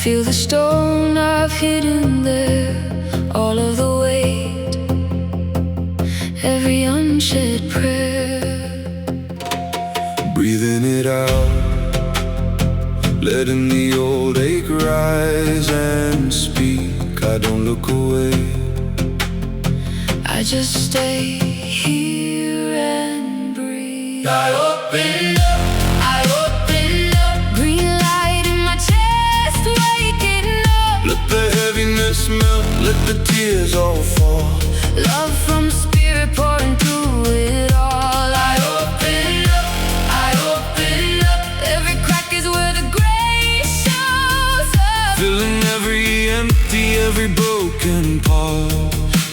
Feel the stone I've hidden there, all of the weight, every unshed prayer. Breathing it out, letting the old ache rise and speak. I don't look away, I just stay here and breathe. I open up, I open up, green light in my chest, waking up. let the heaviness melt, let the tears all fall. Love from spirit pouring through it all. I open up, I open up, every crack is where the grace shows up. Filling every empty, every broken part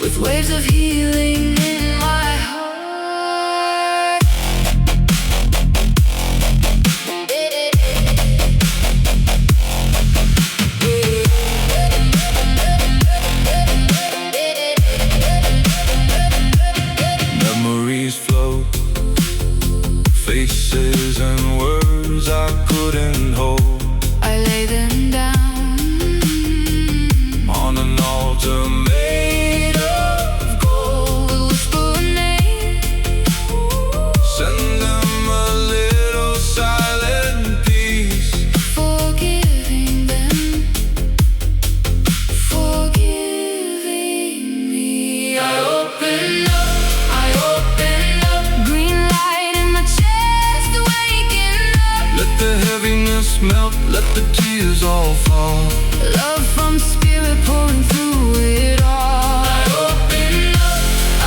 With waves of healing in my heart. Memories float, faces and words I couldn't hold. I lay them down On an altar made of gold, whisper a name, send them a little silent peace. forgiving them, forgiving me. I open up, I open up, green light in my chest, waking up. Let the heaviness melt, let the tears all fall. Love from spirit pouring through it all. I open up,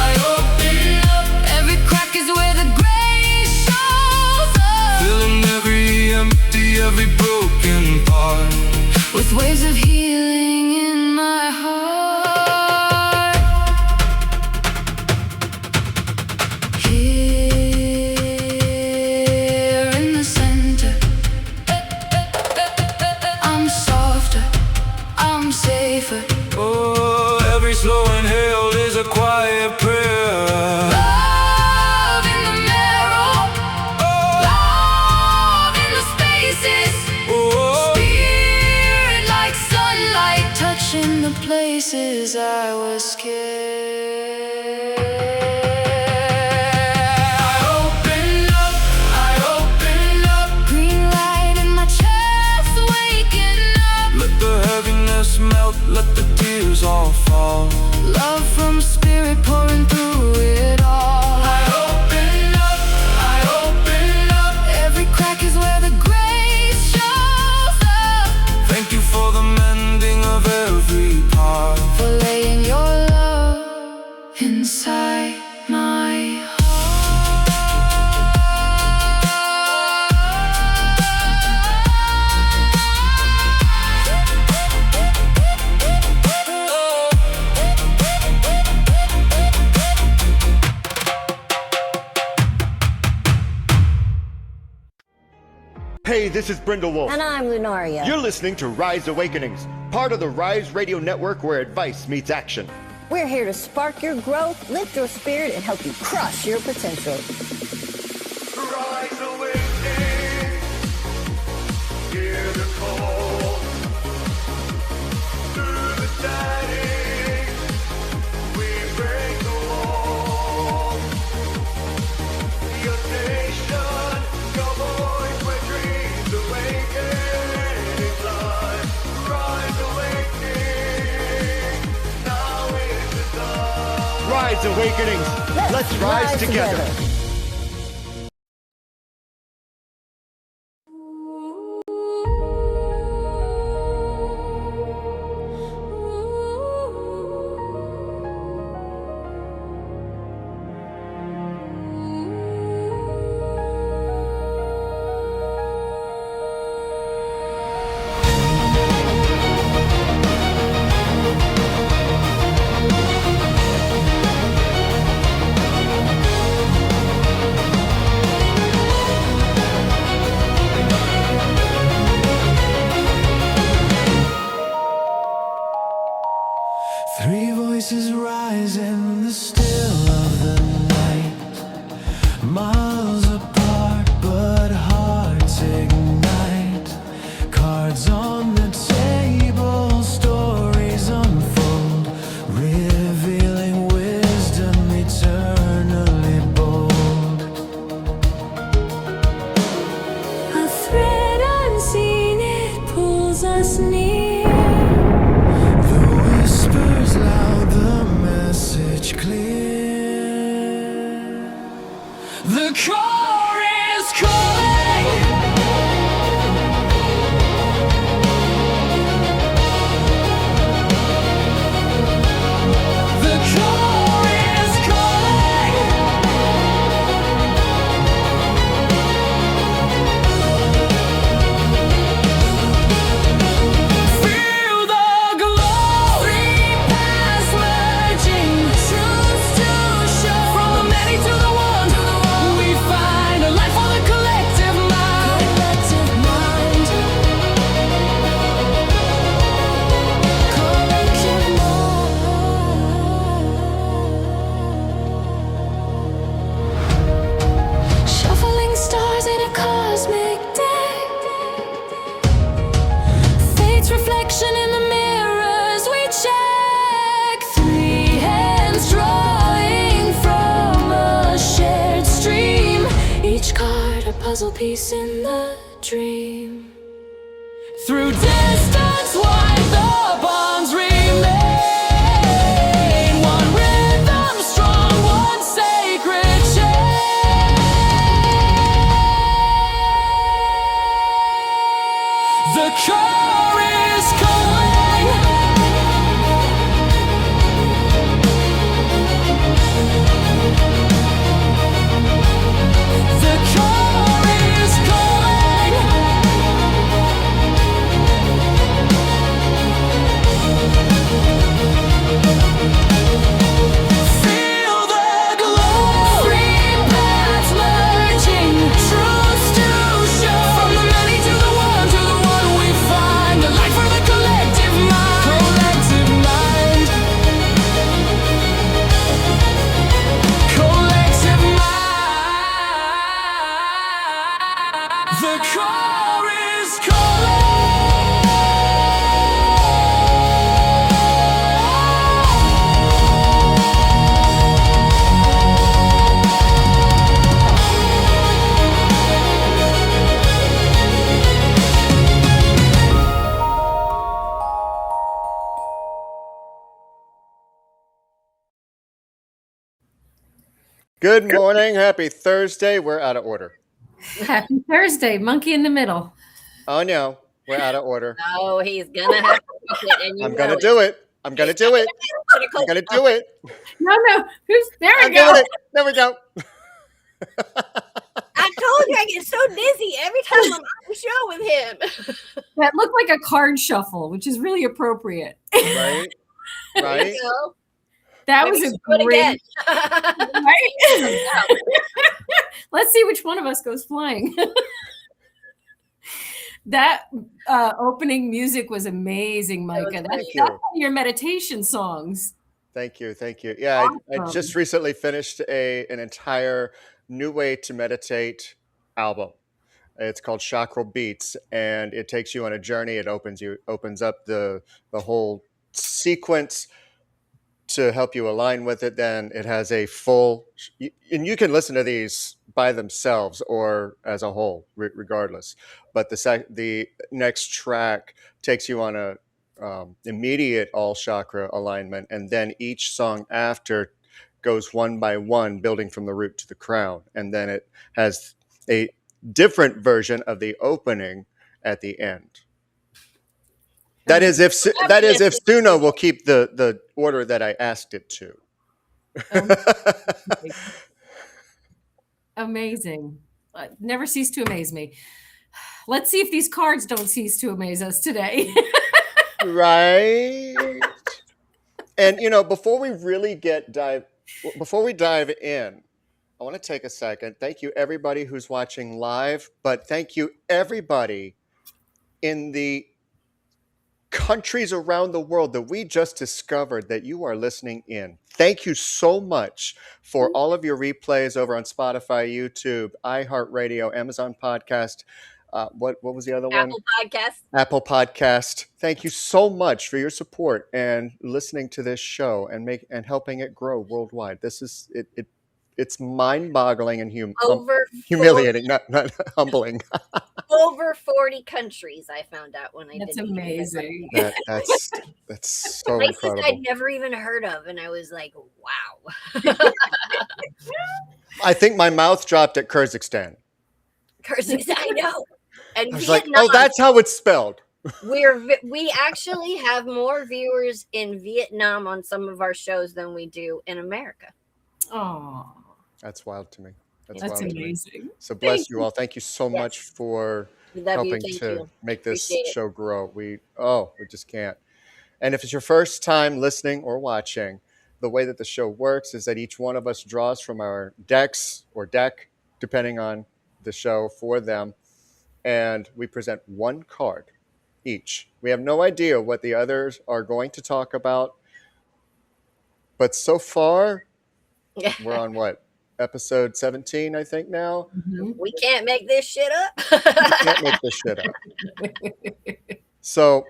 I open up, every crack is where the grace shows up. Filling every empty, every broken part With waves of healing in my heart. Here in the center, I'm softer, I'm safer. Oh, every slow inhale is a quiet prayer. Love in the marrow, love in the spaces. Oh, Spirit like sunlight touching the places I was scared. I open up, green light in my chest, waking up. let the heaviness melt, let the tears all fall. Love from spirit pouring through it all. I open up, every crack is where the grace shows up. Thank you for the mending of every part. For laying your love inside my Hey, this is BrindleWolf. And I'm Lunaria. You're listening to Rise Awakenings, part of the Rise Radio Network where advice meets action. We're here to spark your growth, lift your spirit, and help you crush your potential. Rise Awakening, hear the call. Through the static, we break the wall. Your station, your voice, where dreams awaken in time. Rise Awakening, now is the time. Rise Awakenings, let's rise together. The car is calling. The car is calling. Feel the glow. Three paths merging, truths to show. From the many to the one, we find a life for the collective mind. Collective mind. Collective mind. Shuffling stars in a cosmic day. Fate's reflection in the mirrors we check. Three hands drawing from a shared stream. Each card a puzzle piece in the dream. Through distance wide the bonds remain. One rhythm strong, one sacred chain. The car is calling. The car is calling. Feel the glow. Three paths merging, truths to show. From the many to the one we find a light for the collective mind. Collective mind. Collective mind. The car is Good morning. Happy Thursday. We're out of order. Happy Thursday, monkey in the middle. Oh, no. We're out of order. Oh, he's gonna have to fix it, and you I'm know going to it. do it. I'm going to do it. I'm going to do it. No, there we I'm go. doing it. There we go. I told you I get so dizzy every time I'm on the show with him. That looked like a card shuffle, which is really appropriate. Right? Right? You know? That Maybe was a do it great. again. Right? Let's see which one of us goes flying. That opening music was amazing, Micah. great. That's one of your meditation songs. Thank you. Thank you. Yeah, I Awesome. just recently finished an entire New Way to Meditate album. It's called Chakra Beats, and it takes you on a journey. It opens up the whole sequence to help you align with it. Then it has a full, and you can listen to these by themselves or as a whole, regardless. But the next track takes you on a immediate all chakra alignment, and then each song after goes one by one, building from the root to the crown, and then it has a different version of the opening at the end. That is if Suno will keep the order that I asked it to. Amazing. Never cease to amaze me. Let's see if these cards don't cease to amaze us today. Right. And before we dive in, I want to take a second. Thank you everybody who's watching live, but thank you everybody in the countries around the world that we just discovered that you are listening in. Thank you so much for all of your replays over on Spotify, YouTube, iHeartRadio, Amazon Podcast. What was the other one? Apple Podcast. Apple Podcast. Thank you so much for your support and listening to this show and helping it grow worldwide. This is it's mind-boggling and Over humiliating, not humbling. over 40 countries. I found out when I That's did amazing. That's so places I'd incredible. never even heard of, and I was like, wow. I think my mouth dropped at Kyrgyzstan. Kyrgyzstan, I know. And I was like, Vietnam. oh, that's how it's spelled. We actually have more viewers in Vietnam on some of our shows than we do in America. Oh, That's wild to me. that's wild to me. amazing. So bless Thank you all. Thank you so much for We love you. helping Thank to you. make this Appreciate it. show grow. We just can't. And if it's your first time listening or watching, the way that the show works is that each one of us draws from our decks or deck, depending on the show for them, and we present one card each. We have no idea what the others are going to talk about, but so far, we're on what? Episode 17, I think now. Mhm. We can't make this shit up. Can't make this shit up. So,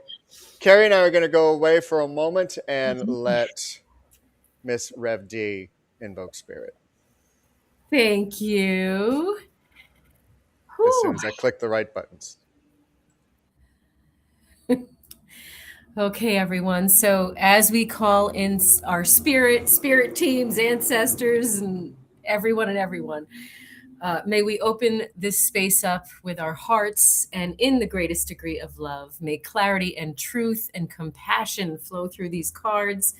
Karrie and I are going to go away for a moment and let Miss Rev D invoke spirit Thank you. as soon Whew. as I click the right buttons. Okay, everyone. So as we call in our spirit teams, ancestors, and everyone, may we open this space up with our hearts and in the greatest degree of love. May clarity and truth and compassion flow through these cards.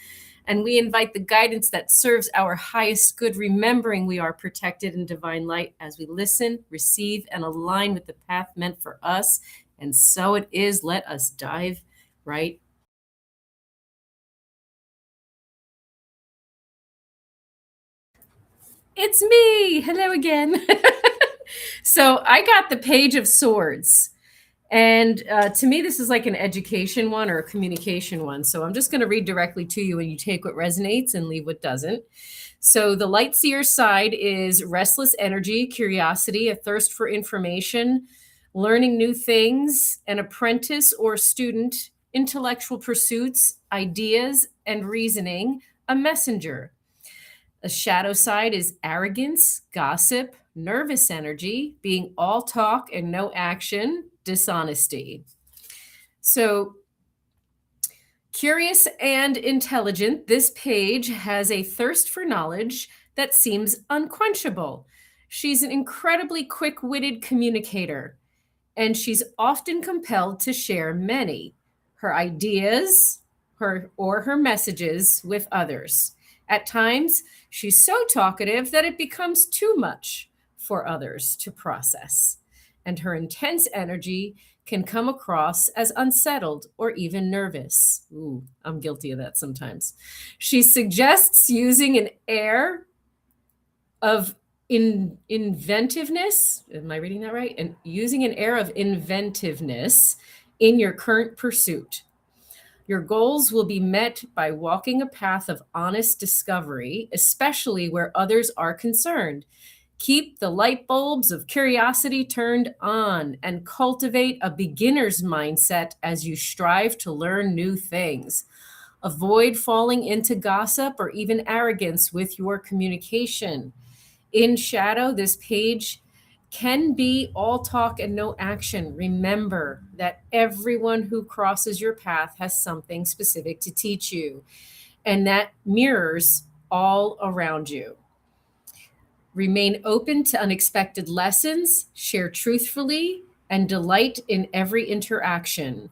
And we invite the guidance that serves our highest good, remembering we are protected in divine light as we listen, receive, and align with the path meant for us. And so it is. Let us dive right. It's me. Hello again. So I got the Page of Swords. And to me, this is like an education one or a communication one. So I'm just going to read directly to you and you take what resonates and leave what doesn't. So the light seer side is restless energy, curiosity, a thirst for information, learning new things, an apprentice or student, intellectual pursuits, ideas, and reasoning, a messenger. A shadow side is arrogance, gossip, nervous energy, being all talk and no action, dishonesty. So, curious and intelligent, this page has a thirst for knowledge that seems unquenchable. She's an incredibly quick witted communicator, and she's often compelled to share many her ideas her messages with others. At times, she's so talkative that it becomes too much for others to process, and her intense energy can come across as unsettled or even nervous. Ooh, I'm guilty of that sometimes. She suggests using an air of inventiveness. Am I reading that right? And using an air of inventiveness in your current pursuit. Your goals will be met by walking a path of honest discovery, especially where others are concerned. Keep the light bulbs of curiosity turned on and cultivate a beginner's mindset as you strive to learn new things. Avoid falling into gossip or even arrogance with your communication. In shadow, this page can be all talk and no action. Remember that everyone who crosses your path has something specific to teach you, and that mirrors all around you. Remain open to unexpected lessons, share truthfully, and delight in every interaction.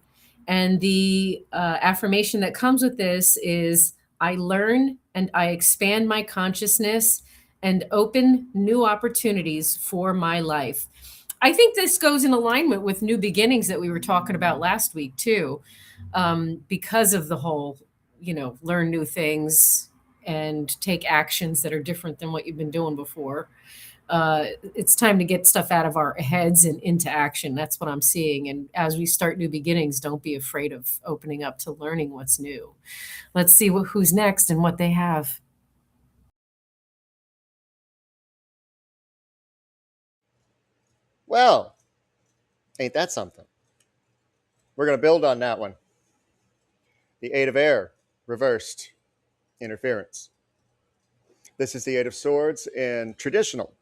And the affirmation that comes with this is I learn and I expand my consciousness and open new opportunities for my life. I think this goes in alignment with new beginnings that we were talking about last week, too, because of the whole, learn new things and take actions that are different than what you've been doing before. It's time to get stuff out of our heads and into action. That's what I'm seeing. And as we start new beginnings, don't be afraid of opening up to learning what's new. Let's see who's next and what they have. Well, ain't that something? We're going to build on that one. The Eight of Air, reversed, interference. This is the Eight of Swords in traditional.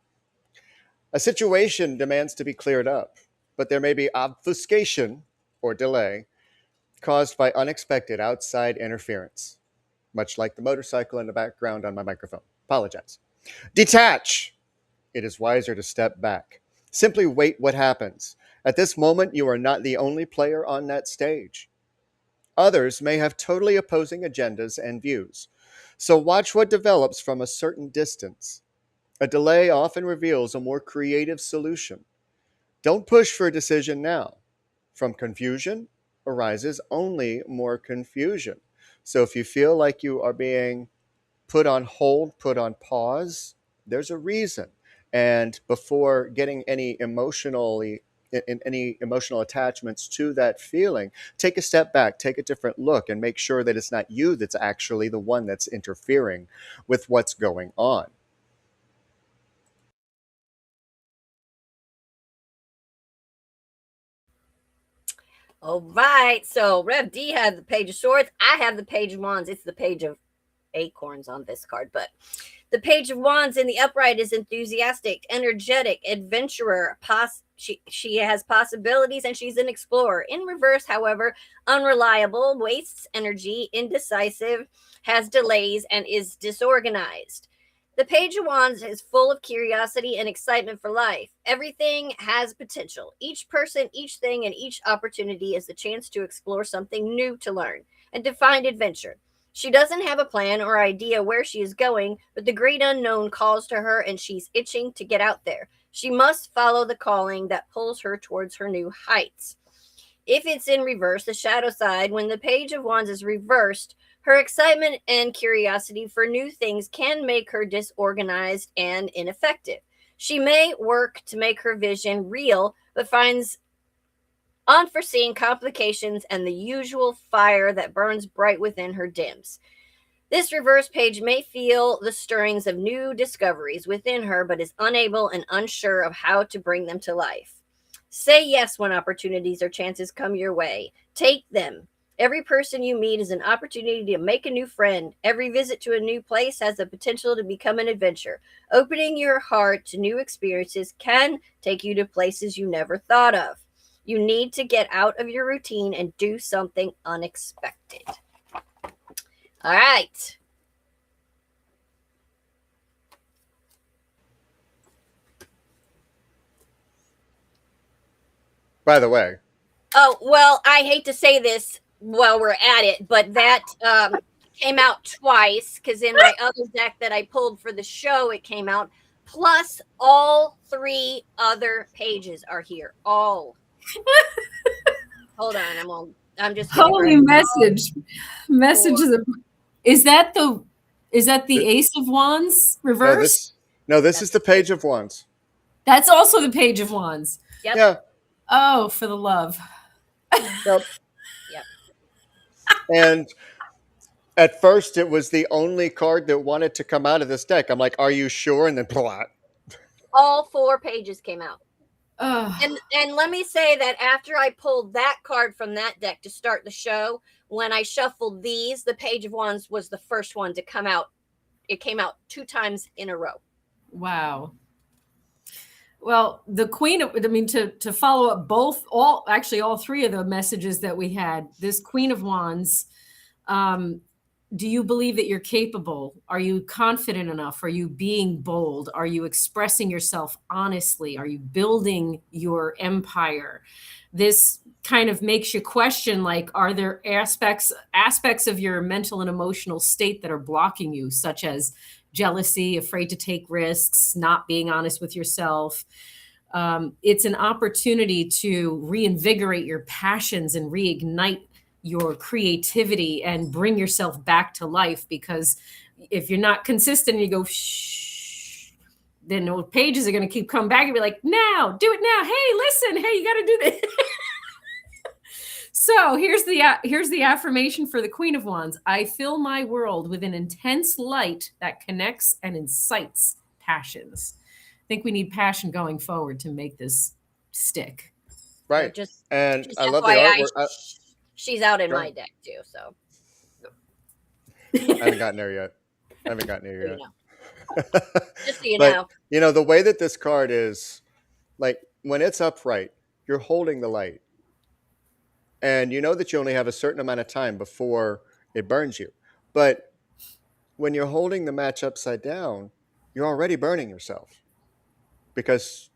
A situation demands to be cleared up. but there may be obfuscation or delay caused by unexpected outside interference, much like the motorcycle in the background on my microphone. Apologize. Detach. It is wiser to step back. Simply wait what happens. At this moment, you are not the only player on that stage. Others may have totally opposing agendas and views. So watch what develops from a certain distance. A delay often reveals a more creative solution. Don't push for a decision now. From confusion arises only more confusion. So if you feel like you are being put on hold, put on pause, there's a reason. And before getting any any emotional attachments to that feeling, take a step back, take a different look, and make sure that it's not you that's actually the one that's interfering with what's going on. All right. So Rev D has the Page of Swords. I have the Page of Wands. It's the Page of Acorns on this card, but the Page of Wands in the upright is enthusiastic, energetic, adventurer. She has possibilities and she's an explorer. In reverse, however, unreliable, wastes energy, indecisive, has delays, and is disorganized. The Page of Wands is full of curiosity and excitement for life. Everything has potential. Each person, each thing, and each opportunity is the chance to explore something new, to learn, and to find adventure. She doesn't have a plan or idea where she is going, but the great unknown calls to her and she's itching to get out there. She must follow the calling that pulls her towards her new heights. If it's in reverse, the shadow side, when the Page of Wands is reversed, her excitement and curiosity for new things can make her disorganized and ineffective. She may work to make her vision real, but finds unforeseen complications and the usual fire that burns bright within her dims. This reverse page may feel the stirrings of new discoveries within her, but is unable and unsure of how to bring them to life. Say yes when opportunities or chances come your way. Take them. Every person you meet is an opportunity to make a new friend. Every visit to a new place has the potential to become an adventure. Opening your heart to new experiences can take you to places you never thought of. You need to get out of your routine and do something unexpected. All right. By the way. Oh, well, I hate to say this while we're at it, but that came out twice, because in my other deck that I pulled for the show, it came out. Plus, all 3 other pages are here. All. Hold on, I'm just holy message. Is that the Ace of Wands reverse? This is the Page of Wands. That's also the Page of Wands. Yep. Yeah. Oh, for the love. Yep. Yep. And at first, it was the only card that wanted to come out of this deck. I'm like, are you sure? And then blah. All 4 pages came out. Oh. And let me say that after I pulled that card from that deck to start the show, when I shuffled these, the Page of Wands was the first one to come out. It came out 2 times in a row. Wow. Well, the Queen of, to follow up all 3 of the messages that we had, this Queen of Wands, do you believe that you're capable? Are you confident enough? Are you being bold? Are you expressing yourself honestly? Are you building your empire? This kind of makes you question, like, are there aspects of your mental and emotional state that are blocking you, such as jealousy, afraid to take risks, not being honest with yourself? It's an opportunity to reinvigorate your passions and reignite your creativity and bring yourself back to life, because if you're not consistent and you go shh, then those pages are going to keep coming back and be like, now do it now, hey, listen, hey, you got to do this. So here's the affirmation for the Queen of Wands. I fill my world with an intense light that connects and incites passions. I think we need passion going forward to make this stick. Right. Just I love the artwork. She's out in my deck too, so. I haven't gotten there yet. Just so you But, know. you know, the way that this card is, like, when it's upright, you're holding the light. And you know that you only have a certain amount of time before it burns you. But when you're holding the match upside down, you're already burning yourself because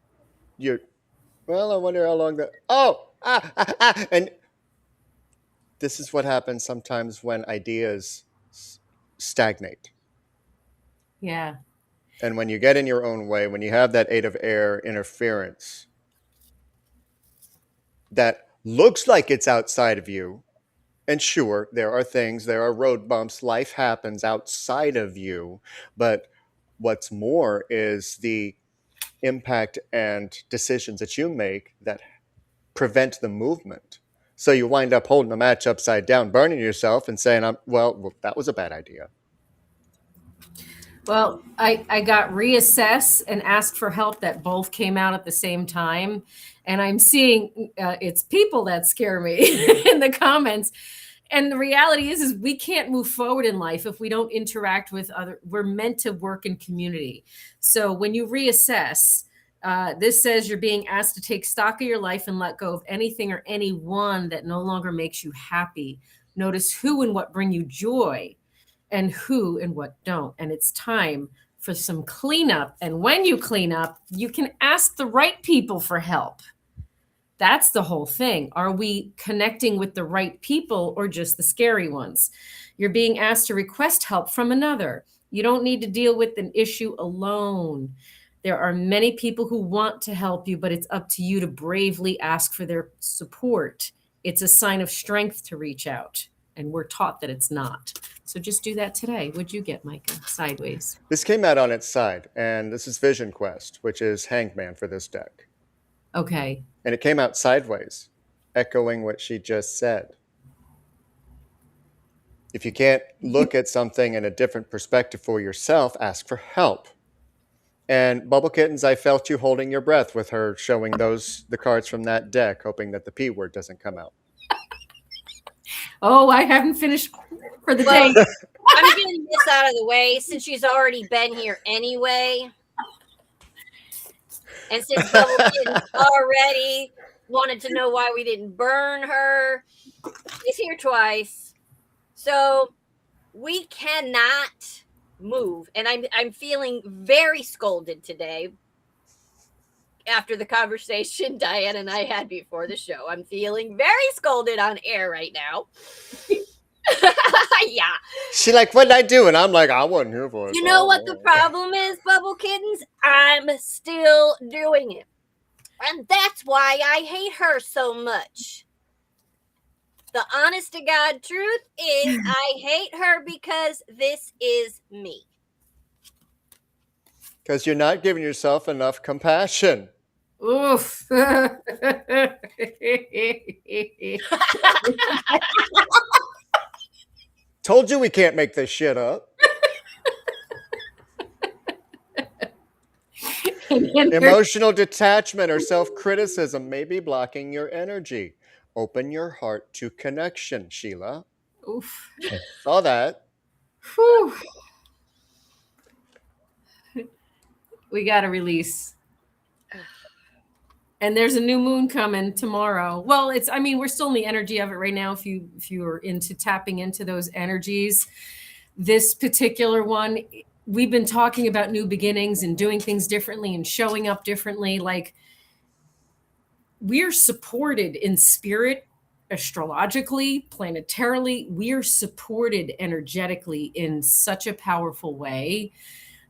you're, well, I wonder how long and this is what happens sometimes when ideas stagnate. Yeah. And when you get in your own way, when you have that 8 of air interference that looks like it's outside of you, and sure, there are things, there are road bumps, life happens outside of you, but what's more is the impact and decisions that you make that prevent the movement. So you wind up holding the match upside down, burning yourself and saying, well, that was a bad idea. Well, I got reassess and ask for help that both came out at the same time. And I'm seeing it's people that scare me in the comments. And the reality is we can't move forward in life if we don't interact with other. We're meant to work in community. So when you reassess, this says you're being asked to take stock of your life and let go of anything or anyone that no longer makes you happy. Notice who and what bring you joy and who and what don't. And it's time for some cleanup. And when you clean up, you can ask the right people for help. That's the whole thing. Are we connecting with the right people or just the scary ones? You're being asked to request help from another. You don't need to deal with an issue alone. There are many people who want to help you, but it's up to you to bravely ask for their support. It's a sign of strength to reach out, and we're taught that it's not. So just do that today. What'd you get, Micah? Sideways. This came out on its side, and this is Vision Quest, which is Hangman for this deck. Okay. And it came out sideways, echoing what she just said. If you can't look at something in a different perspective for yourself, ask for help. And Bubble Kittens, I felt you holding your breath with her showing the cards from that deck, hoping that the P word doesn't come out. Oh, I haven't finished for the day. I'm getting this out of the way since she's already been here anyway. And since Bubble Kittens already wanted to know why we didn't burn her, she's here twice. So we cannot move. And I'm feeling very scolded today after the conversation Diane and I had before the show. I'm feeling very scolded on air right now. Yeah. She like, what did I do? And I'm like, I wasn't here for it. You know what the problem is, Bubble Kittens? I'm still doing it. And that's why I hate her so much. The honest to God truth is I hate her because this is me. Because you're not giving yourself enough compassion. Oof. Told you we can't make this shit up. Emotional detachment or self-criticism may be blocking your energy. Open your heart to connection, Sheila. Oof. Saw that. Whew. We got to release. And there's a new moon coming tomorrow. Well, we're still in the energy of it right now. If you are into tapping into those energies, this particular one, we've been talking about new beginnings and doing things differently and showing up differently. Like, we're supported in spirit, astrologically, planetarily. We're supported energetically in such a powerful way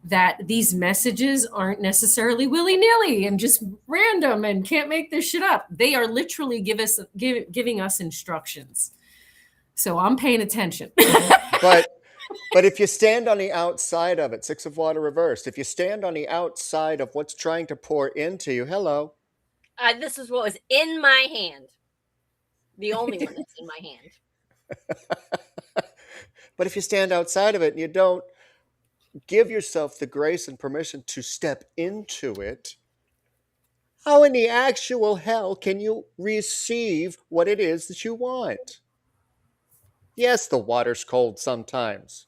that these messages aren't necessarily willy-nilly and just random and can't make this shit up. They are literally giving us instructions. So I'm paying attention. But if you stand on the outside of it, 6 of water reversed, if you stand on the outside of what's trying to pour into you, hello. This is what was in my hand. The only one that's in my hand. But if you stand outside of it and you don't give yourself the grace and permission to step into it, how in the actual hell can you receive what it is that you want? Yes, the water's cold sometimes.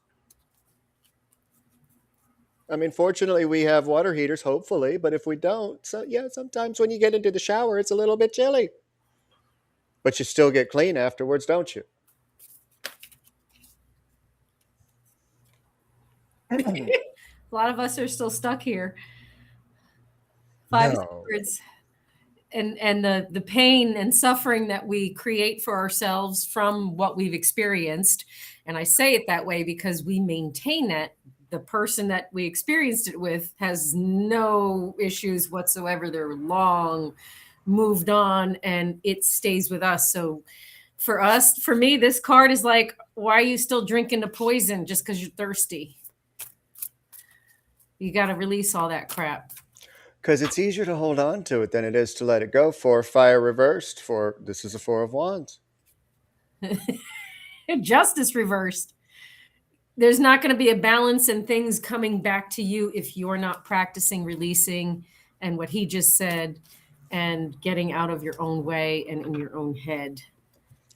I mean, fortunately, we have water heaters, hopefully, but if we don't, so yeah, sometimes when you get into the shower, it's a little bit chilly. But you still get clean afterwards, don't you? A lot of us are still stuck here. 5 No. words. And the pain and suffering that we create for ourselves from what we've experienced. And I say it that way because we maintain that. The person that we experienced it with has no issues whatsoever. They're long moved on and it stays with us. So for me, this card is like, why are you still drinking the poison just because you're thirsty? You got to release all that crap. Because it's easier to hold on to it than it is to let it go. For fire reversed, for this is a Four of Wands. Justice reversed. There's not going to be a balance in things coming back to you if you're not practicing releasing and what he just said and getting out of your own way and in your own head.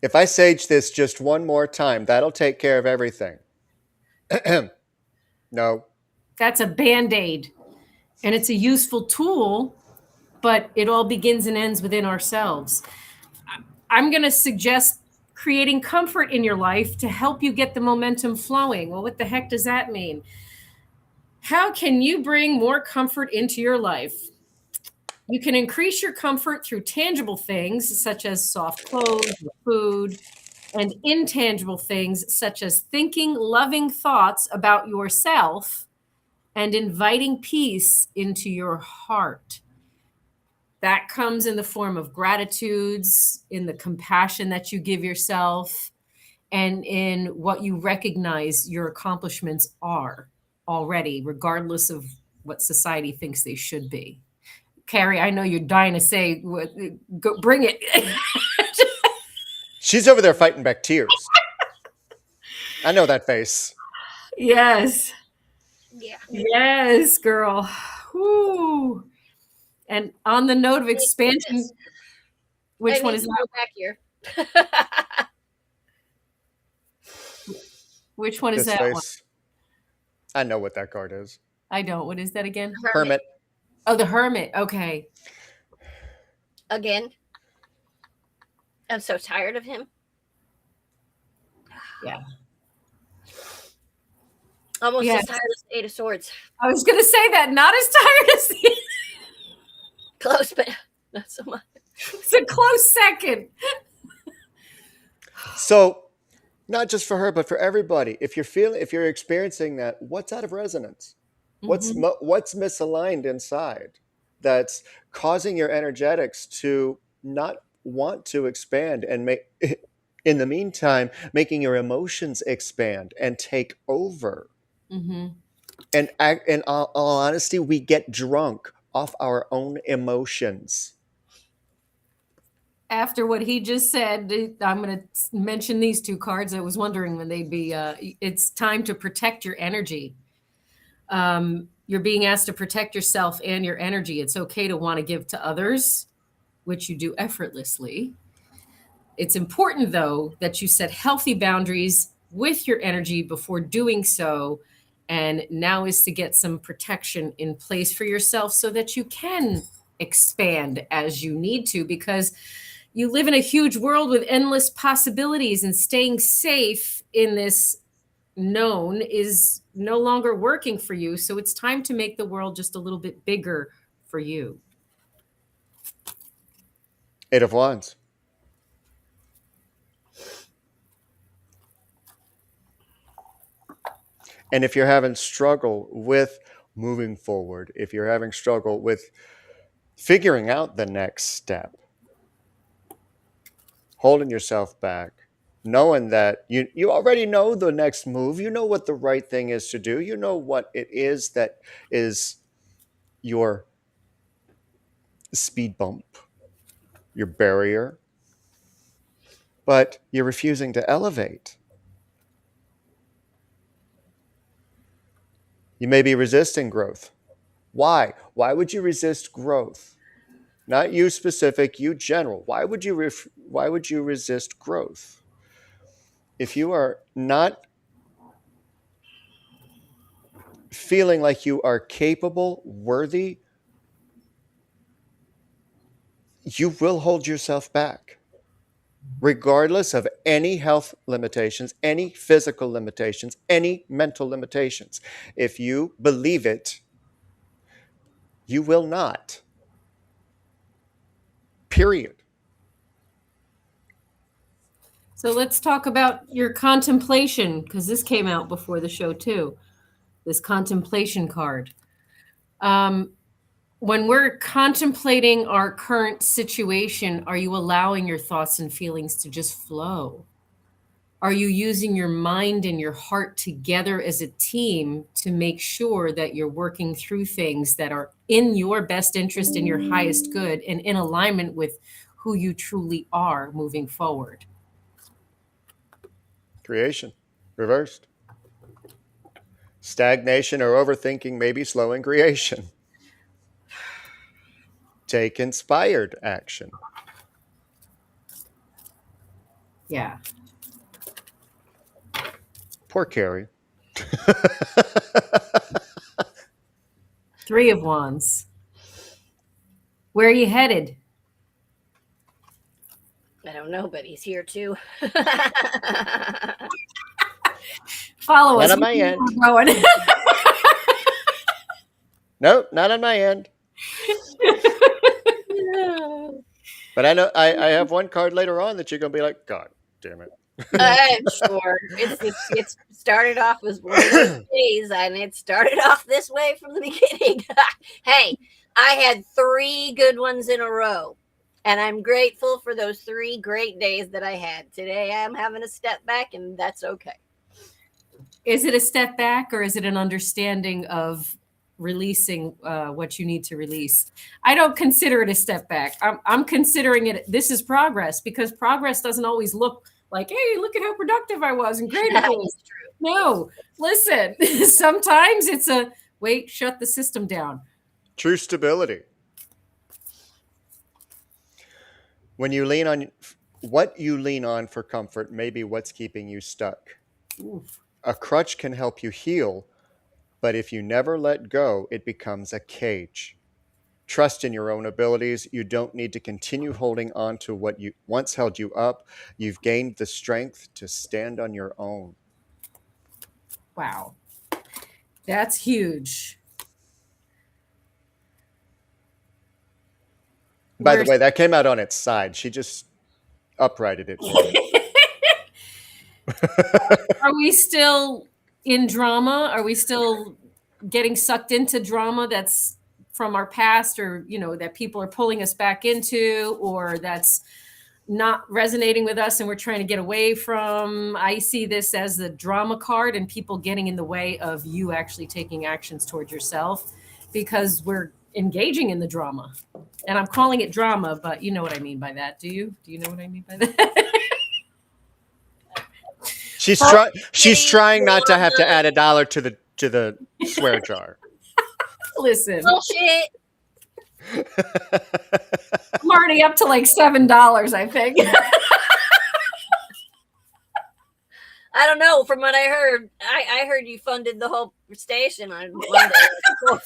If I sage this just one more time, that'll take care of everything. No. That's a Band-Aid. And it's a useful tool, but it all begins and ends within ourselves. I'm going to suggest creating comfort in your life to help you get the momentum flowing. Well, what the heck does that mean? How can you bring more comfort into your life? You can increase your comfort through tangible things such as soft clothes, food, and intangible things such as thinking loving thoughts about yourself and inviting peace into your heart. That comes in the form of gratitudes, in the compassion that you give yourself, and in what you recognize your accomplishments are already, regardless of what society thinks they should be. Karrie, I know you're dying to say, go, bring it. She's over there fighting back tears. I know that face. Yes. Yeah. Yes, girl. Woo. And on the note of expansion, which one is that? Go back here. Which one is This that one? face. I know what that card is. I don't. What is that again? Hermit. Oh, the Hermit. Okay. Again. I'm so tired of him. Yeah. Almost Yes. as tired as the Eight of Swords. I was going to say that. Not as tired as the... Close, but not so much. It's a close second. So, not just for her, but for everybody. If you're experiencing that, what's out of resonance? What's misaligned inside that's causing your energetics to not want to expand and make, in the meantime, making your emotions expand and take over. Mm-hmm. And in all honesty, we get drunk off our own emotions. After what he just said, I'm going to mention these two cards. I was wondering when they'd be, it's time to protect your energy. You're being asked to protect yourself and your energy. It's okay to want to give to others, which you do effortlessly. It's important, though, that you set healthy boundaries with your energy before doing so. And now is to get some protection in place for yourself so that you can expand as you need to, because you live in a huge world with endless possibilities, and staying safe in this known is no longer working for you. So it's time to make the world just a little bit bigger for you. Eight of Wands. And if you're having struggle with moving forward, if you're having struggle with figuring out the next step, holding yourself back, knowing that you already know the next move, you know what the right thing is to do, you know what it is that is your speed bump, your barrier, but you're refusing to elevate. You may be resisting growth. Why? Why would you resist growth? Not you specific, you general. Why would you resist growth? If you are not feeling like you are capable, worthy, you will hold yourself back, regardless of any health limitations, any physical limitations, any mental limitations. If you believe it, you will not. Period. So let's talk about your contemplation, because this came out before the show too. This contemplation card. When we're contemplating our current situation, are you allowing your thoughts and feelings to just flow? Are you using your mind and your heart together as a team to make sure that you're working through things that are in your best interest and your highest good and in alignment with who you truly are moving forward? Creation, reversed. Stagnation or overthinking may be slowing creation. Take inspired action. Yeah. Poor Karrie. 3 of Wands. Where are you headed? I don't know, but he's here too. Follow us. Not on my end. Going. Nope, not on my end. But I know I have one card later on that you're going to be like, God damn it. I'm sure it's started off as one of those days, and it started off this way from the beginning. Hey, I had 3 good ones in a row, and I'm grateful for those 3 great days that I had. Today I'm having a step back, and that's okay. Is it a step back, or is it an understanding of releasing what you need to release? I don't consider it a step back. I'm considering it, this is progress, because progress doesn't always look like, hey, look at how productive I was and great it was. No, listen, sometimes it's a, wait, shut the system down. True stability. When you lean on, what you lean on for comfort may be what's keeping you stuck. Oof. A crutch can help you heal, but if you never let go, it becomes a cage. Trust in your own abilities. You don't need to continue holding on to what you once held you up. You've gained the strength to stand on your own. Wow. That's huge. By the way, that came out on its side. She just uprighted it. Are we still in drama? Are we still getting sucked into drama that's from our past, or, you know, that people are pulling us back into, or that's not resonating with us and we're trying to get away from? I see this as the drama card and people getting in the way of you actually taking actions towards yourself, because we're engaging in the drama. And I'm calling it drama, but you know what I mean by that. Do you? Do you know what I mean by that? She's trying not to have to add $1 to the swear jar. Listen. Bullshit. I'm already up to like $7, I think. I don't know. From what I heard, I heard you funded the whole station on one day.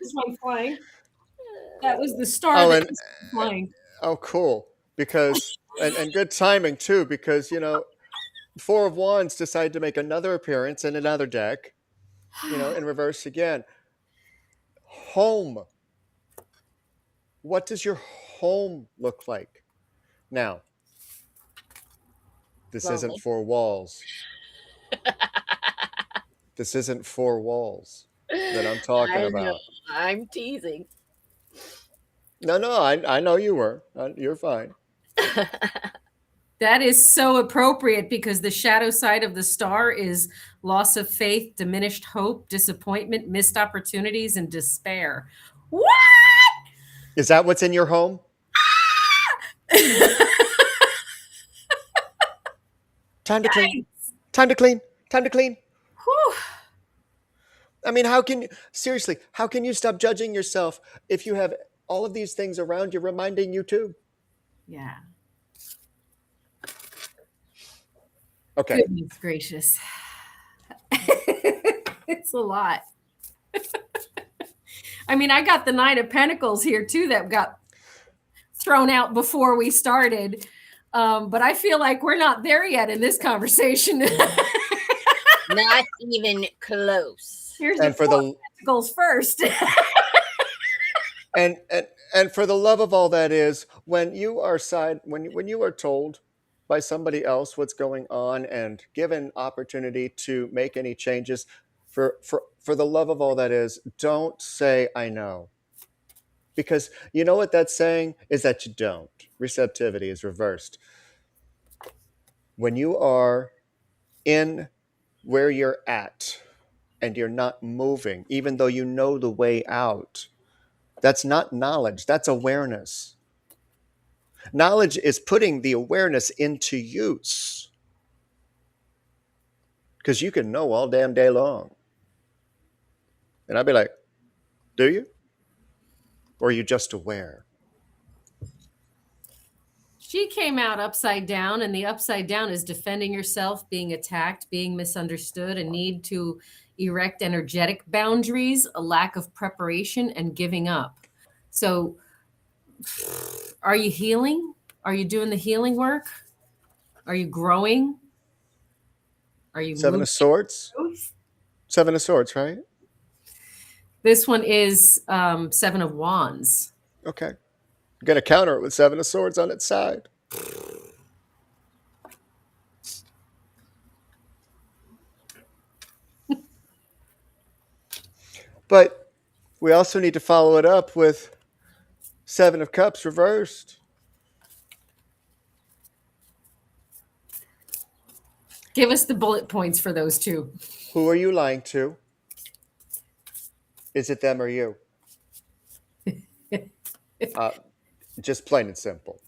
This one flying. That was the star Oh, that was flying. Oh, cool. Because, and good timing too, because, you know, 4 of Wands decided to make another appearance in another deck, you know, in reverse again. Home. What does your home look like? Now, this Lonely. isn't 4 walls. This isn't 4 walls that I'm talking about. Know. I'm teasing. No, I know you were. You're fine. That is so appropriate, because the shadow side of the star is loss of faith, diminished hope, disappointment, missed opportunities, and despair. What? Is that what's in your home? Time to clean. Time to clean. Time to clean. Whew. I mean, seriously, how can you stop judging yourself if you have all of these things around you reminding you too? Yeah. Okay. Goodness gracious. It's a lot. I mean, I got the Knight of Pentacles here too that got thrown out before we started. But I feel like we're not there yet in this conversation. Not even close. Here's And the for the Pentacles first. and for the love of all that is, when you are when you are told by somebody else what's going on and given opportunity to make any changes, for the love of all that is, don't say I know. Because you know what that's saying is that you don't. Receptivity is reversed. When you are in where you're at and you're not moving, even though you know the way out, that's not knowledge, that's awareness. Knowledge is putting the awareness into use. Because you can know all damn day long. And I'd be like, do you? Or are you just aware? She came out upside down, and the upside down is defending yourself, being attacked, being misunderstood, a need to erect energetic boundaries, a lack of preparation, and giving up. So, are you healing? Are you doing the healing work? Are you growing? Are you Seven moving? of Swords? Seven of Swords, right? This one is Seven of Wands. Okay. I'm going to counter it with Seven of Swords on its side. But we also need to follow it up with Seven of Cups reversed. Give us the bullet points for those two. Who are you lying to? Is it them or you? Just plain and simple.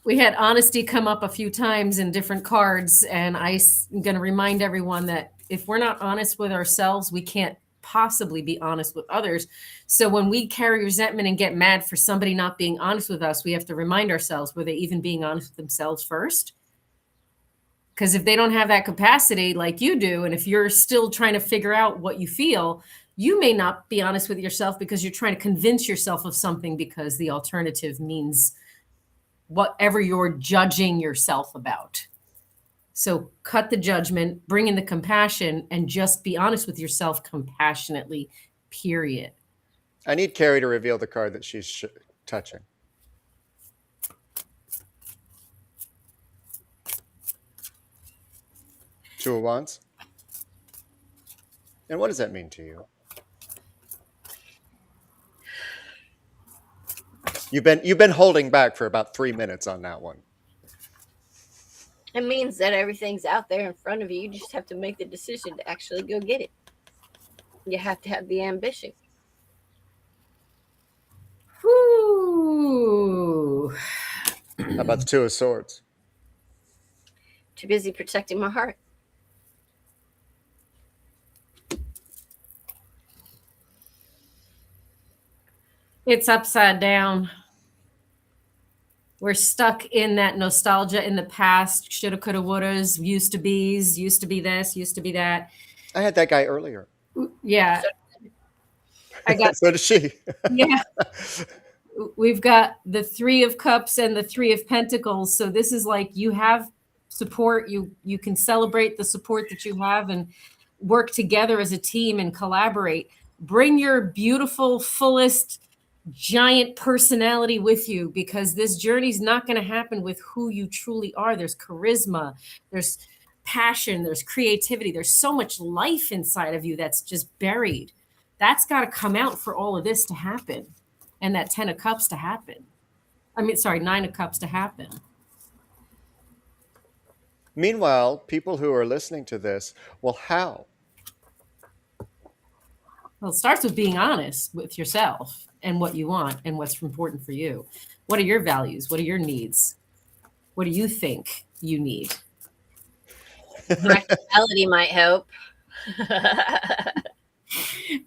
We had honesty come up a few times in different cards, and I'm going to remind everyone that if we're not honest with ourselves, we can't possibly be honest with others. So when we carry resentment and get mad for somebody not being honest with us, we have to remind ourselves, were they even being honest with themselves first? Because if they don't have that capacity like you do, and if you're still trying to figure out what you feel, you may not be honest with yourself because you're trying to convince yourself of something, because the alternative means whatever you're judging yourself about. So cut the judgment, bring in the compassion, and just be honest with yourself compassionately, period. I need Karrie to reveal the card that she's touching. Two of Wands. And what does that mean to you? You've been holding back for about 3 minutes on that one. It means that everything's out there in front of you. You just have to make the decision to actually go get it. You have to have the ambition. Whew. How about the Two of Swords? Too busy protecting my heart. It's upside down. We're stuck in that nostalgia in the past. Shoulda, coulda, wouldas, used to be's, used to be this, used to be that. I had that guy earlier. Yeah. I got So does she. yeah. We've got the Three of Cups and the Three of Pentacles. So this is like, you have support. You can celebrate the support that you have and work together as a team and collaborate. Bring your beautiful, fullest, giant personality with you, because this journey is not going to happen with who you truly are. There's charisma, there's passion, there's creativity, there's so much life inside of you that's just buried. That's got to come out for all of this to happen, and that 10 of Cups to happen. I mean, sorry, 9 of Cups to happen. Meanwhile, people who are listening to this, well, how? Well, it starts with being honest with yourself and what you want and what's important for you. What are your values? What are your needs? What do you think you need? Practicality might help.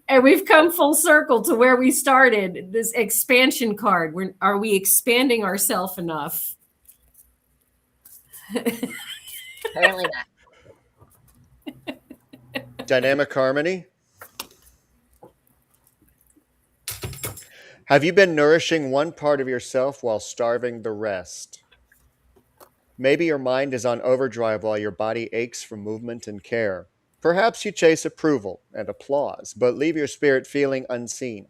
And we've come full circle to where we started, this expansion card. Are we expanding ourselves enough? Apparently not. Dynamic harmony. Have you been nourishing one part of yourself while starving the rest? Maybe your mind is on overdrive while your body aches for movement and care. Perhaps you chase approval and applause, but leave your spirit feeling unseen.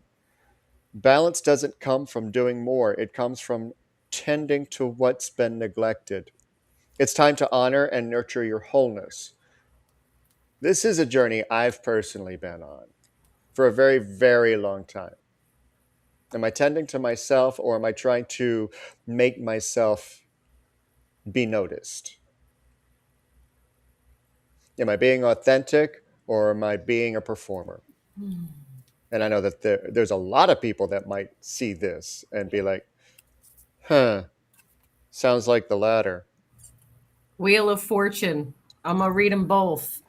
Balance doesn't come from doing more, it comes from tending to what's been neglected. It's time to honor and nurture your wholeness. This is a journey I've personally been on for a very, very long time. Am I tending to myself, or am I trying to make myself be noticed? Am I being authentic, or am I being a performer? And I know that there's a lot of people that might see this and be like, huh, sounds like the latter. Wheel of Fortune. I'm going to read them both.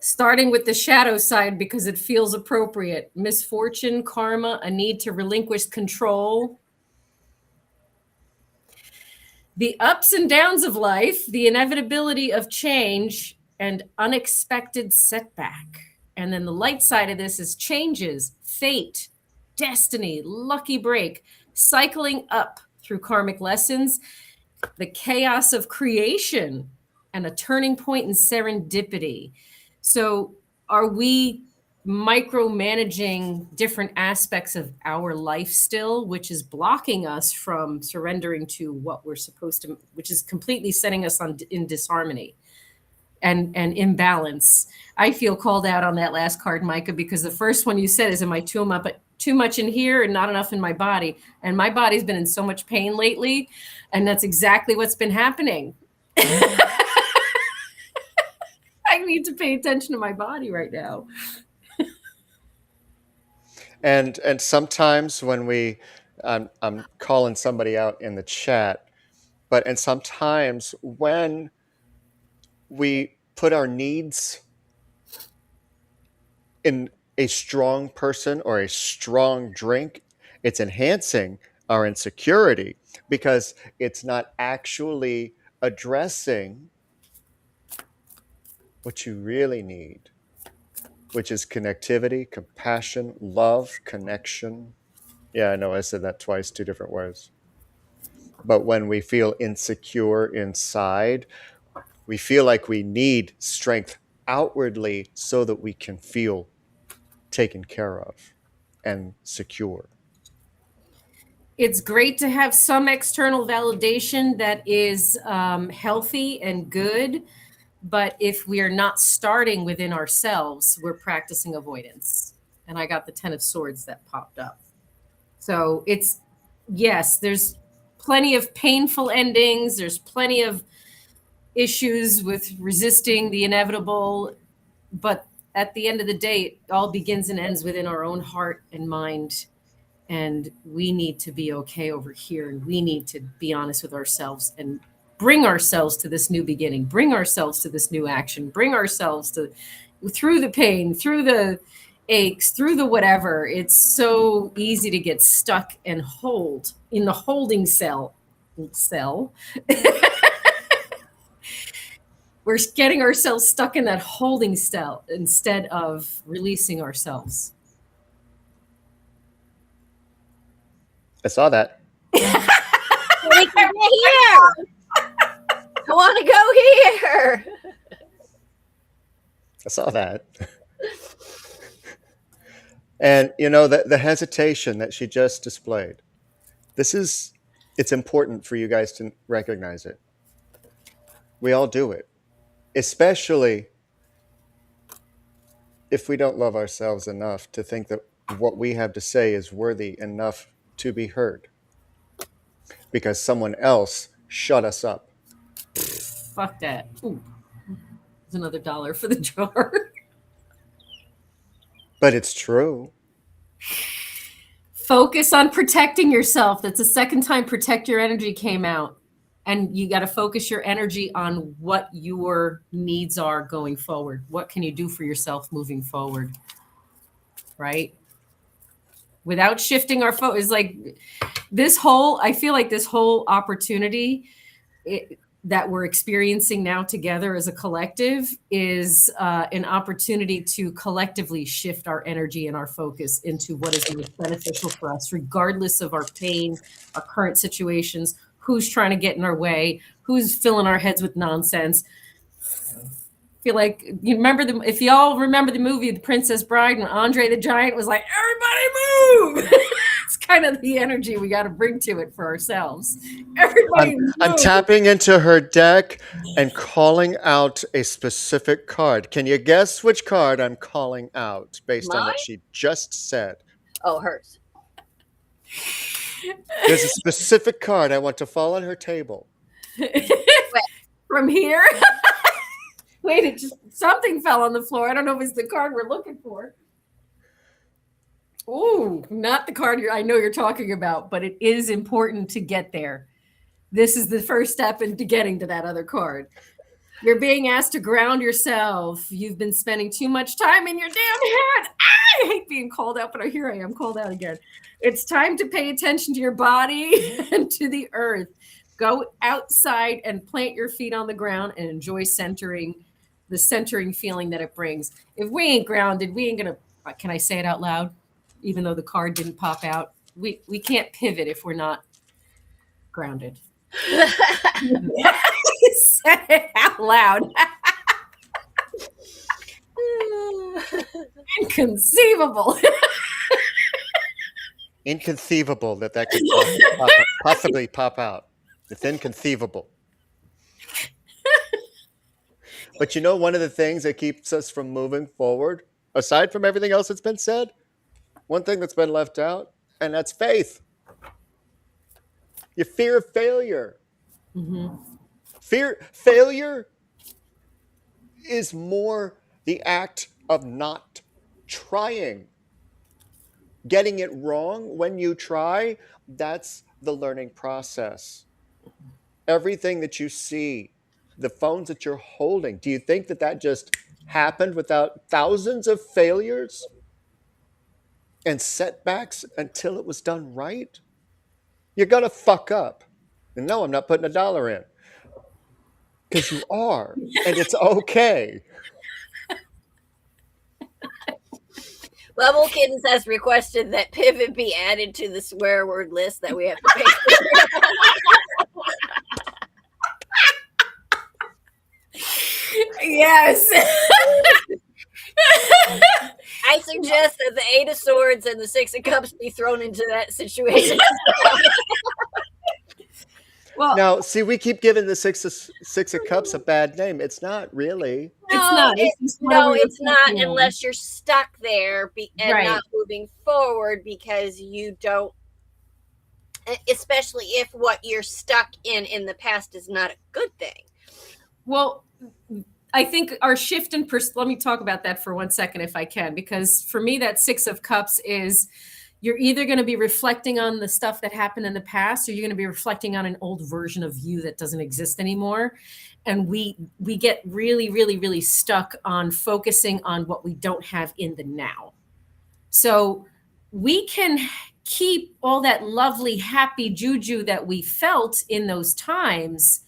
Starting with the shadow side because it feels appropriate. Misfortune, karma, a need to relinquish control. The ups and downs of life, the inevitability of change, and unexpected setback. And then the light side of this is changes, fate, destiny, lucky break, cycling up through karmic lessons, the chaos of creation, and a turning point in serendipity. So, are we micromanaging different aspects of our life still, which is blocking us from surrendering to what we're supposed to, which is completely setting us in disharmony and imbalance? I feel called out on that last card, Micah, because the first one you said is, am I too much in here and not enough in my body? And my body's been in so much pain lately, and that's exactly what's been happening. I need to pay attention to my body right now. And sometimes when I'm calling somebody out in the chat, and sometimes when we put our needs in a strong person or a strong drink, it's enhancing our insecurity because it's not actually addressing what you really need, which is connectivity, compassion, love, connection. Yeah, I know I said that twice, 2 different ways. But when we feel insecure inside, we feel like we need strength outwardly so that we can feel taken care of and secure. It's great to have some external validation that is healthy and good. But if we are not starting within ourselves, we're practicing avoidance. And I got the 10 of Swords that popped up. So it's, yes, there's plenty of painful endings. There's plenty of issues with resisting the inevitable. But at the end of the day, it all begins and ends within our own heart and mind. And we need to be okay over here. And we need to be honest with ourselves and bring ourselves to this new beginning, bring ourselves to this new action, bring ourselves to through the pain, through the aches, through the whatever. It's so easy to get stuck and hold in the holding cell. We're getting ourselves stuck in that holding cell instead of releasing ourselves. I saw that. Like, here. I want to go here. I saw that. And you know, the hesitation that she just displayed, it's important for you guys to recognize it. We all do it, especially if we don't love ourselves enough to think that what we have to say is worthy enough to be heard because someone else shut us up. Fuck that. Ooh, there's another $1 for the jar. But it's true. Focus on protecting yourself. That's the second time protect your energy came out. And you got to focus your energy on what your needs are going forward. What can you do for yourself moving forward? Right? Without shifting our focus, like I feel like this whole opportunity, that we're experiencing now together as a collective is an opportunity to collectively shift our energy and our focus into what is most beneficial for us, regardless of our pain, our current situations, who's trying to get in our way, who's filling our heads with nonsense. I feel like if y'all remember the movie The Princess Bride, when Andre the Giant was like, everybody move. It's kind of the energy we got to bring to it for ourselves. Everybody I'm move. tapping into her deck and calling out a specific card. Can you guess which card I'm calling out based on Mine? what she just said? Oh, hers. There's a specific card I want to fall on her table. From here? Wait, something fell on the floor. I don't know if it's the card we're looking for. Ooh, not the card I know you're talking about, but it is important to get there. This is the first step into getting to that other card. You're being asked to ground yourself. You've been spending too much time in your damn head. I hate being called out, but here I am called out again. It's time to pay attention to your body and to the earth. Go outside and plant your feet on the ground and enjoy the centering feeling that it brings. If we ain't grounded, we ain't gonna, can I say it out loud? Even though the card didn't pop out, we can't pivot if we're not grounded. Said it out loud. Inconceivable. Inconceivable that could possibly pop out. It's inconceivable. But you know, one of the things that keeps us from moving forward, aside from everything else that's been said, one thing that's been left out, and that's faith. Your fear of failure. Mm-hmm. Failure is more the act of not trying. Getting it wrong when you try, that's the learning process. Everything that you see, the phones that you're holding, do you think that just happened without thousands of failures and setbacks until it was done right? You're going to fuck up. And no, I'm not putting $1 in. Because you are, and it's okay. Bubble Kittens has requested that pivot be added to the swear word list that we have to pay. Yes. I suggest that the 8 of Swords and the 6 of Cups be thrown into that situation. Well, now, see, we keep giving the six of Cups a bad name. It's not really. It's not. It's not unless you're stuck there and right. not moving forward because you don't, especially if what you're stuck in the past is not a good thing. Well, I think our shift in let me talk about that for 1 second if I can, because for me that 6 of Cups is you're either going to be reflecting on the stuff that happened in the past or you're going to be reflecting on an old version of you that doesn't exist anymore. And we get really, really, really stuck on focusing on what we don't have in the now. So we can keep all that lovely, happy juju that we felt in those times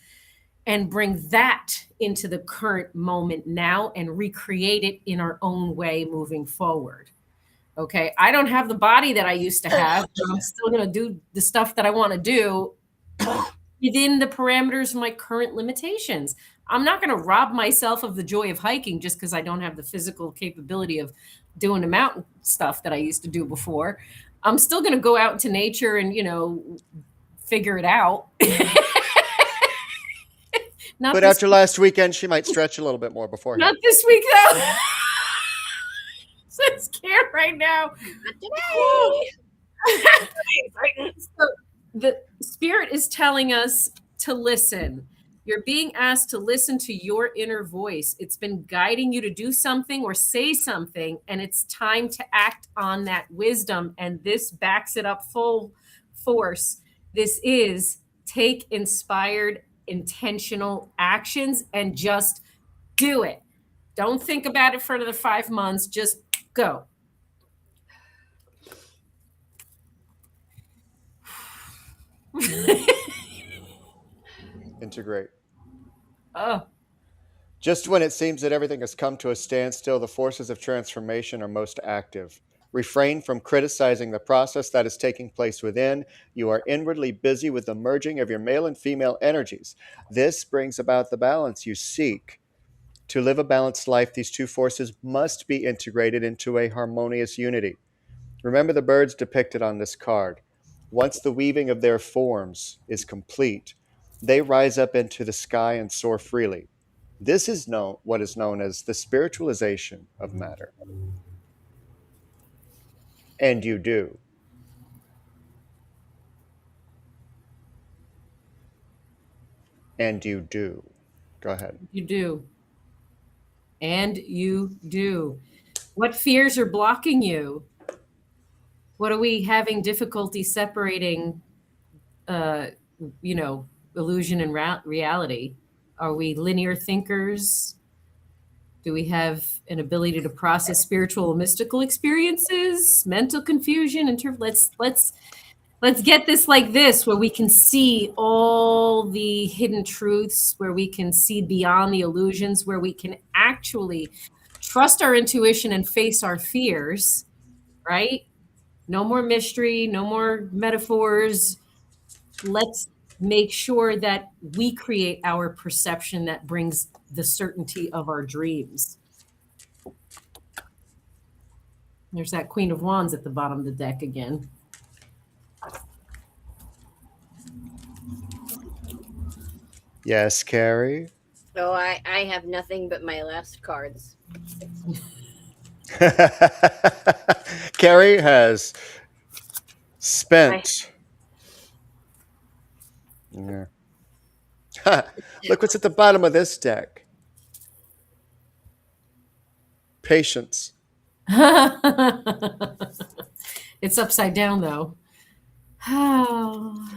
and bring that into the current moment now and recreate it in our own way moving forward. Okay, I don't have the body that I used to have, but I'm still going to do the stuff that I want to do within the parameters of my current limitations. I'm not going to rob myself of the joy of hiking just because I don't have the physical capability of doing the mountain stuff that I used to do before. I'm still going to go out into nature and, figure it out. But after last weekend, she might stretch a little bit more beforehand. Not this week, though. So scared right now. So the spirit is telling us to listen. You're being asked to listen to your inner voice. It's been guiding you to do something or say something, and it's time to act on that wisdom. And this backs it up full force. This is take inspired, intentional actions and just do it. Don't think about it for another 5 months. Just go. Integrate. Oh, Just when it seems that everything has come to a standstill, the forces of transformation are most active. Refrain from criticizing the process that is taking place within. You are inwardly busy with the merging of your male and female energies. This brings about the balance you seek. To live a balanced life, these two forces must be integrated into a harmonious unity. Remember the birds depicted on this card. Once the weaving of their forms is complete, they rise up into the sky and soar freely. This is what is known as the spiritualization of matter. And you do. And you do. Go ahead. you do. And you do. What fears are blocking you? What are we having difficulty separating, uh, illusion and reality? Are we linear thinkers? Do we have an ability to process spiritual or mystical experiences, mental confusion? Let's get this like this, where we can see all the hidden truths, where we can see beyond the illusions, where we can actually trust our intuition and face our fears, right? No more mystery, no more metaphors. Let's make sure that we create our perception that brings the certainty of our dreams. There's that Queen of Wands at the bottom of the deck again. Yes, Karrie. Oh, I have nothing but my last cards. Karrie has spent. Yeah. Look what's at the bottom of this deck. Patience. It's upside down, though. Oh,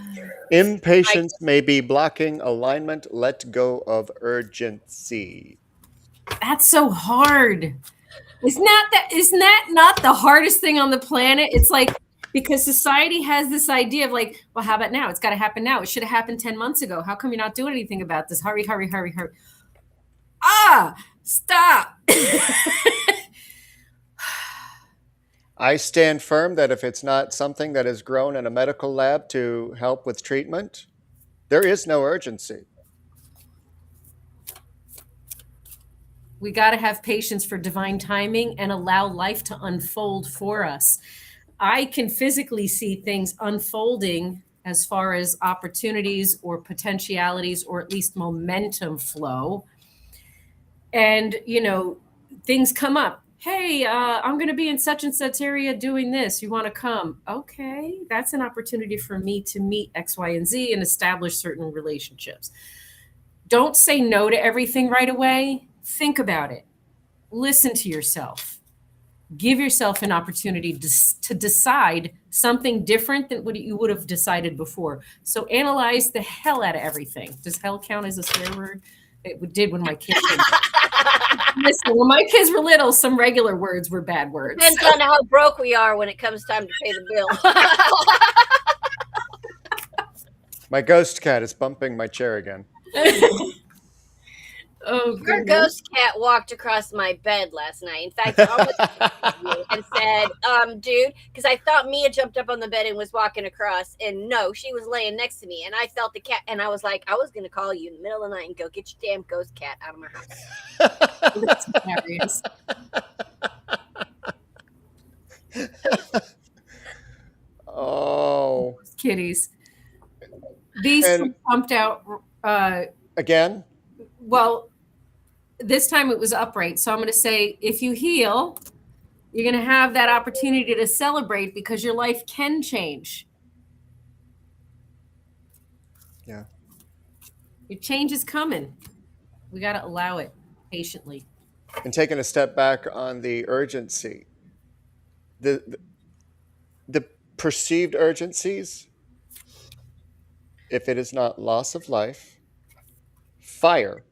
Impatience may be blocking alignment. Let go of urgency. that's so hard. Isn't that not the hardest thing on the planet? It's like, because society has this idea of like, well, how about now? It's got to happen now. It should have happened 10 months ago. How come you're not doing anything about this? Hurry, hurry, hurry, hurry. Stop. I stand firm that if it's not something that is grown in a medical lab to help with treatment, there is no urgency. We got to have patience for divine timing and allow life to unfold for us. I can physically see things unfolding as far as opportunities or potentialities, or at least momentum flow. And, things come up. Hey, I'm going to be in such and such area doing this. You want to come? Okay, that's an opportunity for me to meet X, Y, and Z and establish certain relationships. Don't say no to everything right away. Think about it. Listen to yourself. Give yourself an opportunity to decide something different than what you would have decided before. So analyze the hell out of everything. Does hell count as a swear word? It did when my kids were listen, when my kids were little, some regular words were bad words. Depends on how broke we are when it comes time to pay the bill. My ghost cat is bumping my chair again. Oh, Your ghost cat walked across my bed last night. In fact, almost and said, dude, because I thought Mia jumped up on the bed and was walking across, and no, she was laying next to me, and I felt the cat, and I was like, I was going to call you in the middle of the night and go, get your damn ghost cat out of my house. That's hilarious. Oh. Kitties. These And- pumped out. Again? Well, this time it was upright. So I'm going to say, if you heal, you're going to have that opportunity to celebrate because your life can change. Yeah. Your change is coming. We got to allow it patiently. And taking a step back on the urgency, the perceived urgencies, if it is not loss of life, fire,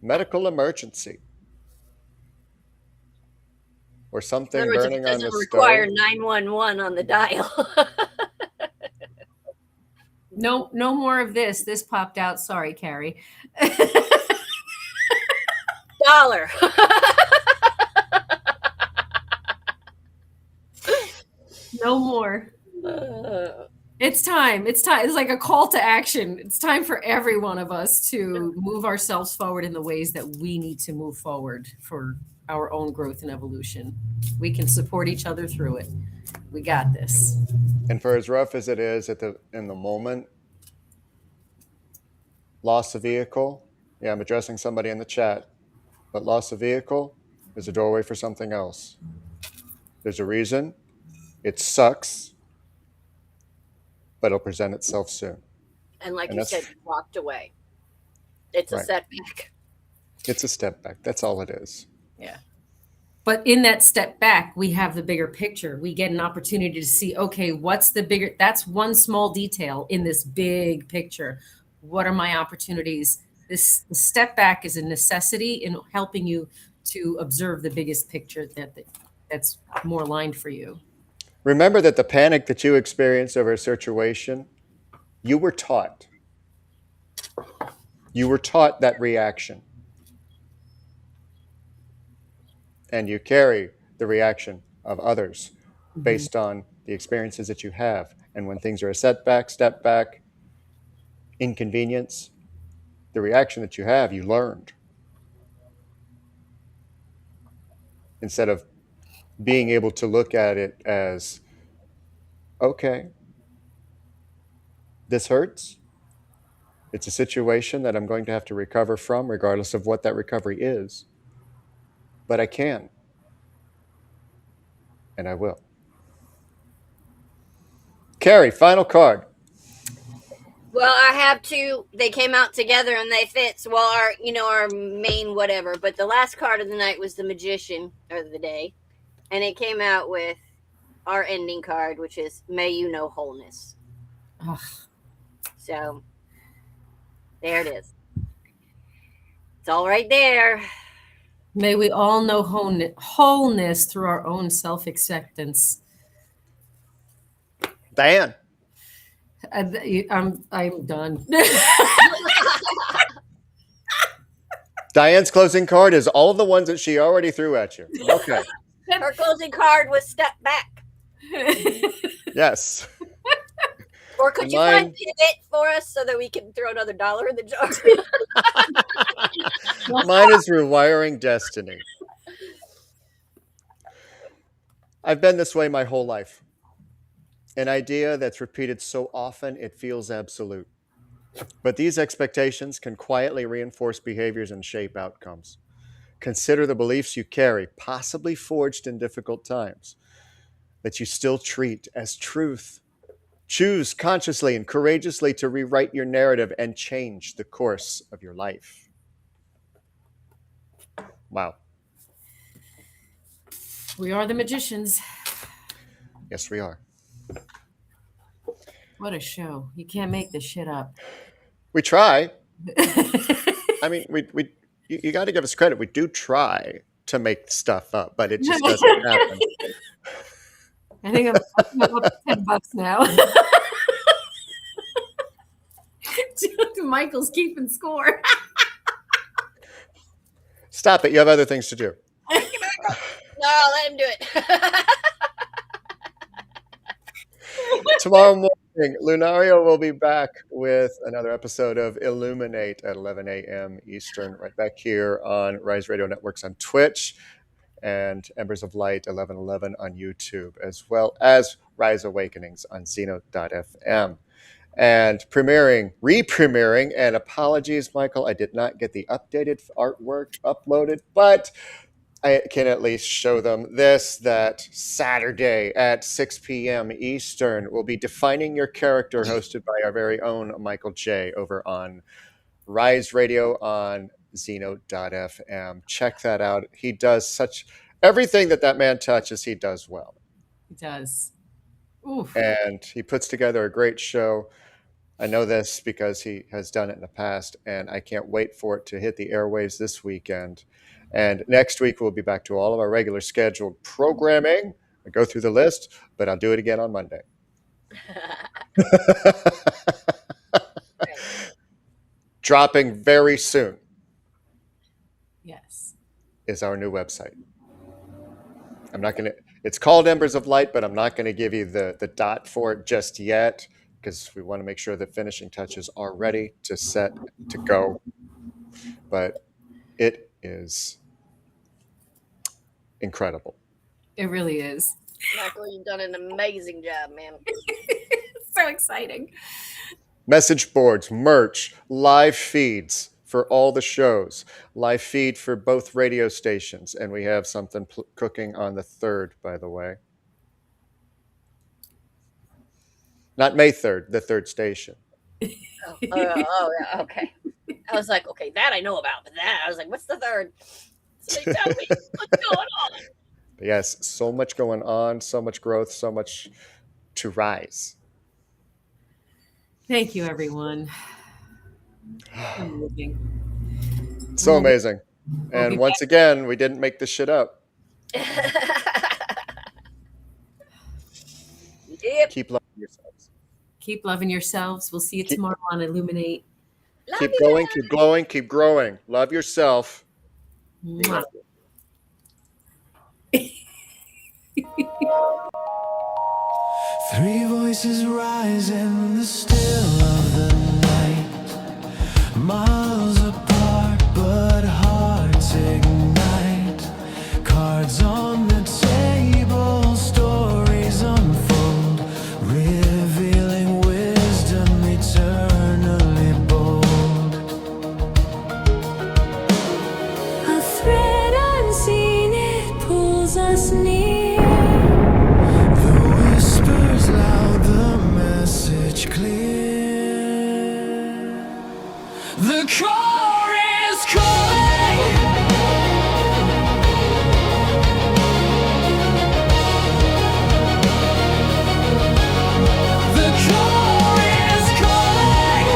medical emergency, or something In other words, if burning it on the doesn't require stove. 911 on the dial. No, no more of this. This popped out. Sorry, Karrie. $1. No more. It's time. It's time. It's like a call to action. It's time for every one of us to move ourselves forward in the ways that we need to move forward for our own growth and evolution. We can support each other through it. We got this. And for as rough as it is in the moment, loss of vehicle. Yeah, I'm addressing somebody in the chat, but loss of vehicle is a doorway for something else. There's a reason. It sucks, but it'll present itself soon. And like And you that's- said, you walked away. It's a Right. setback. It's a step back. That's all it is. Yeah. But in that step back, we have the bigger picture. We get an opportunity to see, okay, what's the bigger, that's one small detail in this big picture. What are my opportunities? The step back is a necessity in helping you to observe the biggest picture that's more aligned for you. Remember that the panic that you experienced over a situation, you were taught. You were taught that reaction. And you carry the reaction of others based on the experiences that you have. And when things are a setback, step back, inconvenience, the reaction that you have, you learned. Instead of being able to look at it as, okay, this hurts. It's a situation that I'm going to have to recover from, regardless of what that recovery is. But I can. And I will. Karrie, final card. Well, I have two. They came out together and they fit. So, well, our main whatever. But the last card of the night was the Magician of the day, and it came out with our ending card, which is "May you know wholeness." Ugh. So, there it is. It's all right there. May we all know wholeness through our own self-acceptance. Diane. I'm done. Diane's closing card is all of the ones that she already threw at you. Okay. Her closing card was "Step Back." Yes. Or could you Mine- find Pivot for us so that we can throw another $1 in the jar? Mine is Rewiring Destiny. I've been this way my whole life. An idea that's repeated so often it feels absolute. But these expectations can quietly reinforce behaviors and shape outcomes. Consider the beliefs you carry, possibly forged in difficult times, that you still treat as truth. Choose consciously and courageously to rewrite your narrative and change the course of your life. Wow. We are the magicians. Yes, we are. What a show. You can't make this shit up. We try. I mean, you got to give us credit. We do try to make stuff up, but it just doesn't happen. I think I'm up to $10 now. Michael's keeping score. Stop it. You have other things to do. No, let him do it. Tomorrow morning, Lunaria will be back with another episode of Illuminate at 11 a.m. Eastern, right back here on Rise Radio Networks on Twitch and Embers of Light 1111 on YouTube, as well as Rise Awakenings on Zeno.fm. And re-premiering, and apologies, Michael, I did not get the updated artwork uploaded, but I can at least show them this, that Saturday at 6 p.m. Eastern will be Defining Your Character, hosted by our very own Michael J. over on Rise Radio on Zeno.fm. Check that out. He does everything that man touches, he does well. He does. Oof. And he puts together a great show. I know this because he has done it in the past, and I can't wait for it to hit the airwaves this weekend. And next week, we'll be back to all of our regular scheduled programming. I go through the list, but I'll do it again on Monday. dropping very soon Yes. is our new website. I'm not going to, it's called Embers of Light, but I'm not going to give you the dot for it just yet because we want to make sure that finishing touches are ready to set to go. But it is incredible. It really is. Michael, you've done an amazing job, man. So exciting. Message boards, merch, live feeds for all the shows, live feed for both radio stations, and we have something cooking on the 3rd, by the way. Not May 3rd, the 3rd station. Oh, yeah, okay. I was like, okay, that I know about, but that I was like, what's the 3rd? Somebody tell me what's going on. But yes, so much going on, so much growth, so much to rise. Thank you, everyone. Amazing. So amazing. And once again, we didn't make this shit up. Yep. Keep loving yourselves. Keep loving yourselves. We'll see you tomorrow on Illuminate. Keep going, keep glowing, keep growing. Love yourself. Mwah. Three voices rise in the still of the night, miles apart but hearts ignite. Cards on the table, stories unfold, revealing wisdom eternally bold. A thread unseen, it pulls us near. Whispers loud, the message clear. The core is calling. The core is calling.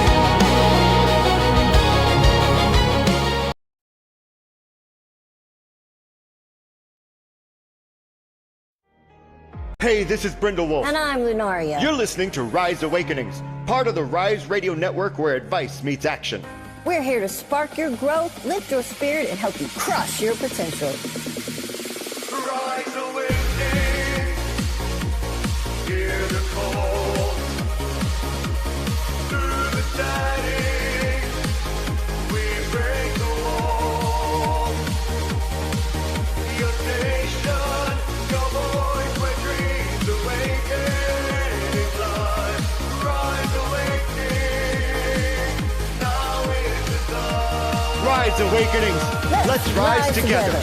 Hey, this is BrindleWolf. And I'm Lunaria. You're listening to Rise Awakenings, part of the Rise Radio Network where advice meets action. We're here to spark your growth, lift your spirit, and help you crush your potential. Rise awakening. Hear the call. Through the shining, we break the wall. Your nation, your voice, where dreams awakening life. Rise awakening. Now is the time. Rise Awakenings. Let's rise together.